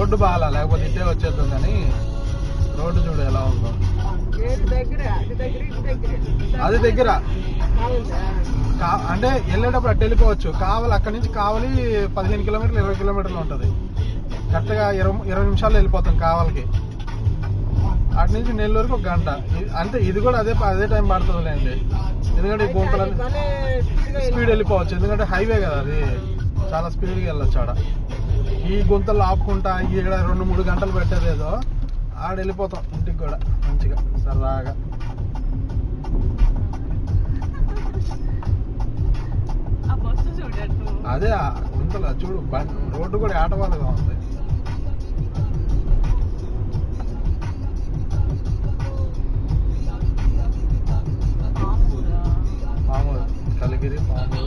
Road బాగాలా, లేకపోతే ఇట్టే వచ్చేద్దాం. కానీ రోడ్డు చూడు ఎలా ఉందో. అది దగ్గర అంటే వెళ్ళేటప్పుడు అటు వెళ్ళిపోవచ్చు. కావాలి అక్కడి నుంచి కావాలి 15 కిలోమీటర్లు 20 కిలోమీటర్లు ఉంటుంది. కరెక్ట్గా 20 నిమిషాల్లో వెళ్ళిపోతాం కావాలకి. అటు నుంచి నెల్లూరుకి 1 గంట. అంటే ఇది కూడా అదే టైం పడుతుందిలేండి. ఎందుకంటే ఈ గుంతలని స్పీడ్ వెళ్ళిపోవచ్చు. ఎందుకంటే హైవే కదా అది, చాలా స్పీడ్గా వెళ్ళొచ్చు ఆడ. ఈ గుంతలు ఆపుకుంటా ఇక్కడ 2-3 గంటలు పెట్టేదేదో ఆడ వెళ్ళిపోతాం ఇంటికి కూడా మంచిగా సరదాగా. అదే గుంతలు చూడు, రోడ్డు కూడా ఆటవాలుగా ఉంది. పాము కలిగిరి పాము.